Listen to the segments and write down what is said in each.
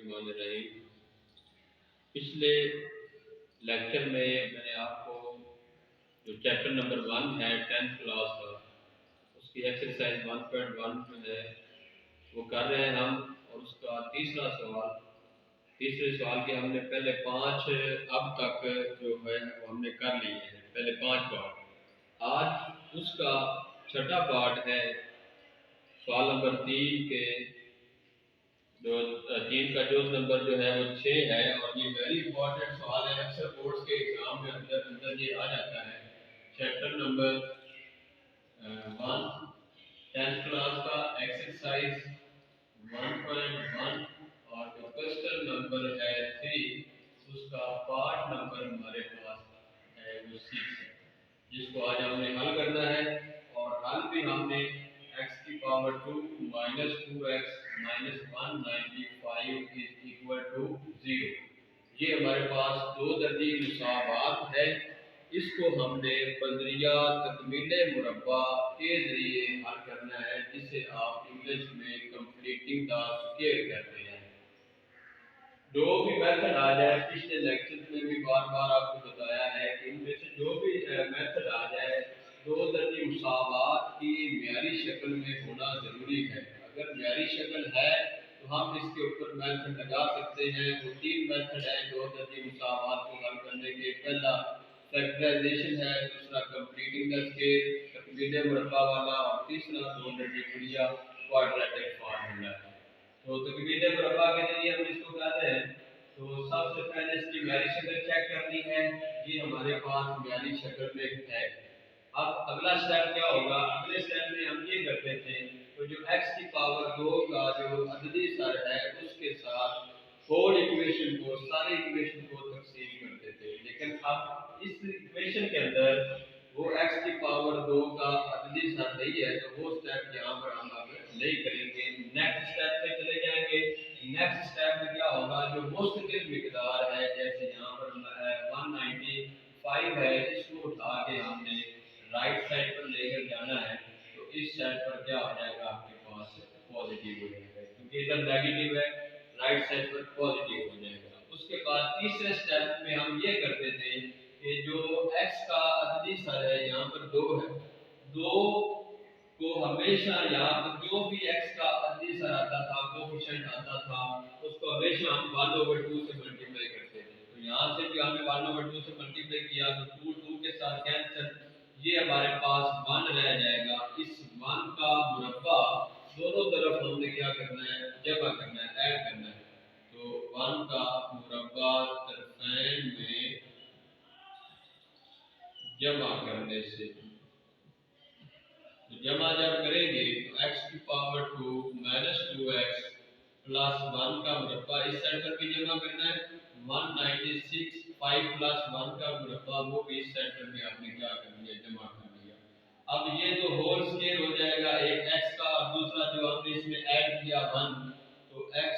बिस्मिल्लाहिर्रहमानिर्रहीम। पिछले लेक्चर में मैंने आपको जो चैप्टर नंबर 1 है 10th क्लास का, उसकी एक्सरसाइज 1.1 जो है वो कर रहे हैं हम, और उसका तीसरे सवाल के हमने पहले 5 अब तक जो है वो हमने कर लिए हैं, पहले 5 पार्ट। आज उसका छठा पार्ट है सवाल नंबर 3 के जो 3 का जो नंबर जो है वो 6 है, और ये वेरी इंपॉर्टेंट सवाल है। अक्सर बोर्ड्स के एग्जाम में अंदर ये आ जाता है। चैप्टर नंबर 1 10th क्लास का एक्सरसाइज 1.1 और जो क्वेश्चन नंबर है 3, उसका पार्ट नंबर हमारे पास है वो 6 है, जिसको आज हमने हल करना है। और हल भी हमने x की power 2 minus 2x minus 195 is equal to 0। ये हमारे पास दो दर्जी मुसावात है। इसको हमने बदरिया तकमीले मुरब्बा के जरिए हल करना है, जिसे आप इंग्लिश में कंप्लीटिंग द स्क्वायर कहते हैं। जो भी मेथड आ जाए, पिछले लेक्चर में भी बार बार आपको बताया है कि इनमें से जो भी मेथड आ जाए, दो दर्जी मुसावात की म्यारी शक्ल में होना जरूरी है। अगर म्यारी शक्ल है तो हम इसके ऊपर मेथड लगा सकते हैं। वो 3 मेथड है दो दर्जी मुसावात को हल करने के। पहला फैक्टराइजेशन है, दूसरा कंप्लीटिंग द स्क्वायर तकमीले मुरब्बा वाला, और तीसरा दो दर्जी कुरिया क्वाड्रेटिक फार्मूला है। तो तकमीले मुरब्बा के जरिए हम इसको कहते हैं। तो सबसे पहले इसकी म्यारी शक्ल चेक करनी है। ये हमारे पास म्यारी शक्ल में है। अब अगला स्टेप क्या होगा? अगले स्टेप में हम ये करते थे, तो जो x की पावर 2 का जो अददी सर है उसके साथ होल इक्वेशन को, सारी इक्वेशन को तकसीम करते थे। लेकिन अब इस इक्वेशन के अंदर वो x की पावर 2 का अददी सर नहीं है, तो वो स्टेप यहाँ पर हम अब नहीं करेंगे। नेक्स्ट स्टेप पे चले जाएंगे। नेक्स्ट स्टेप में क्या होगा? जो मुस्तकिल मिकदार है, जैसे यहाँ पर 195 है, इसको उठा के हमने राइट साइड पर लेकर जाना है। तो इस साइड पर क्या हो जाएगा? आपके पास पॉजिटिव हो जाएगा, क्योंकि इधर नेगेटिव है, राइट साइड पर पॉजिटिव हो जाएगा। उसके बाद तीसरे स्टेप में हम ये करते थे कि जो x का अददी सर है यहाँ पर 2 है, 2 को हमेशा यहाँ पर जो भी x का अददी सर आता था, कोएफिशिएंट आता था, उसको हमेशा हम 1/2 से मल्टीप्लाई करते थे। तो यहाँ से भी हमने 1/2 से मल्टीप्लाई किया तो 2 के साथ कैंसिल, ये हमारे पास 1 रह जाएगा। इस 1 का मुरब्बा दोनों तरफ हमने क्या करना है? जमा करना है, ऐड करना है। तो 1 का मुरब्बा तरफैन में जमा करने से, तो जमा जब करेंगे तो x की पावर 2 माइनस 2x प्लस 1 का मुरब्बा इस साइड पर भी जमा करना है। 196 5 प्लस 1 का मुरब्बा वो भी इस साइड पर भी आपने क्या कर लिया? जमा कर लिया। अब ये तो होल स्क्वायर हो जाएगा, एक x का और दूसरा जो हमने इसमें ऐड किया 1, तो x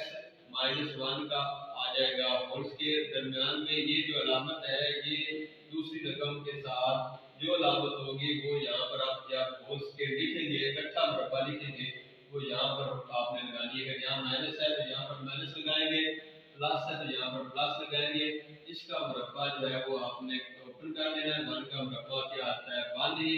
माइनस 1 का आ जाएगा होल स्क्वायर। दरमियान में ये जो अलामत है, ये दूसरी रकम के साथ जो अलामत होगी वो यहाँ पर आप जब होल स्क्वायर लिखेंगे, इकट्ठा मुरब्बा लिखेंगे, वो यहाँ पर आपने लगानी है। अगर यहाँ माइनस है तो यहाँ पर माइनस लगाएंगे, प्लस है तो यहाँ पर प्लस लगाएंगे। इसका मुरब्बा जो है वो आपने ओपन कर लेना है। 1 का मुरब्बा क्या आता है? 1 ही,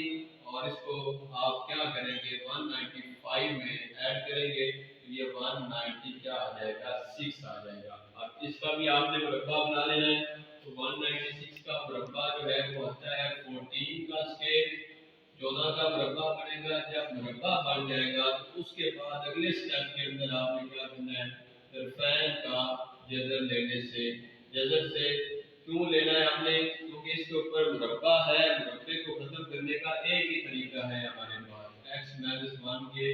और इसको आप क्या करेंगे? 195 में ऐड करेंगे तो ये 190 क्या आ जाएगा? 6 आ जाएगा। अब इसका भी आपने मुरब्बा बना लेना है। तो 196 का मुरब्बा जो है वो आता है 14 का स्क्वायर, 14 का मुरब्बा बनेगा। जब मुरब्बा बन जाएगा तो उसके बाद अगले स्टेप के अंदर आपने क्या करना है? तरफैन का जज़र लेने से, जज़र से क्यों लेना है हमने? क्योंकि इसके ऊपर मुरब्बा है, मुरब्बे को खत्म करने का एक ही तरीका है हमारे पास, x माइनस 1 के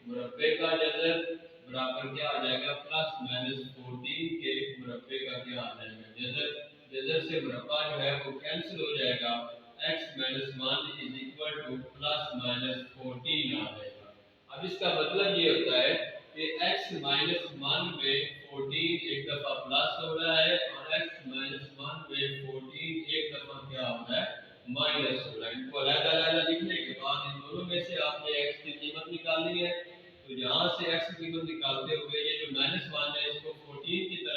मुरब्बे का जज़र बराबर क्या आ जाएगा? प्लस माइनस 14 के मुरब्बे का क्या आ जाएगा? जज़र। जज़र से मुरब्बा जो है वो कैंसिल हो जाएगा। x minus 1 is equal two plus minus 14 आ जाएगा। अब इसका मतलब ये होता है कि x माइनस 1 में 14 एक दफा प्लस हो रहा है, और x माइनस 1 में 14 एक दफा क्या हो रहा है? माइनस हो रहा है। इनको अलग-अलग लिखने के बाद इन दोनों में से आपने x की कीमत निकालनी है। तो यहाँ से x की कीमत निकालते हुए ये जो माइनस 1 है इसको 14 की तरफ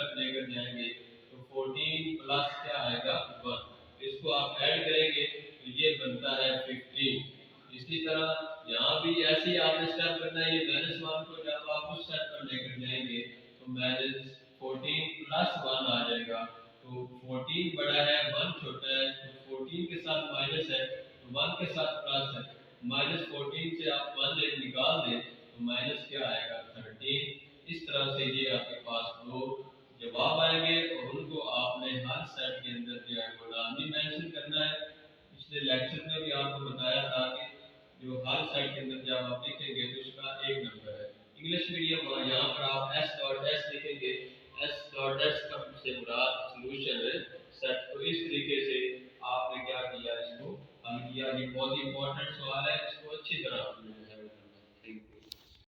تو माइनस 14 प्लस 1 आ जाएगा। तो 14 बड़ा है 1 छोटा है, तो 14 के साथ माइनस है तो 1 के साथ प्लस है। माइनस 14 से आप 1 निकाल दें तो माइनस क्या आएगा 13। इस तरह से ये आपके पास दो जवाब आएंगे और उनको आपने हर सेट के अंदर जो है वो लाजमी मेंशन करना है। पिछले लेक्चर में भी आपको बताया था कि जो हर सेट के अंदर जब आप लिखेंगे तो उसका एक नंबर है। इंग्लिश मीडियम यहाँ पर आप एस डॉट एस लिखेंगे, एस डॉट एस का से मुराद सोल्यूशन है सेट। तो इस तरीके से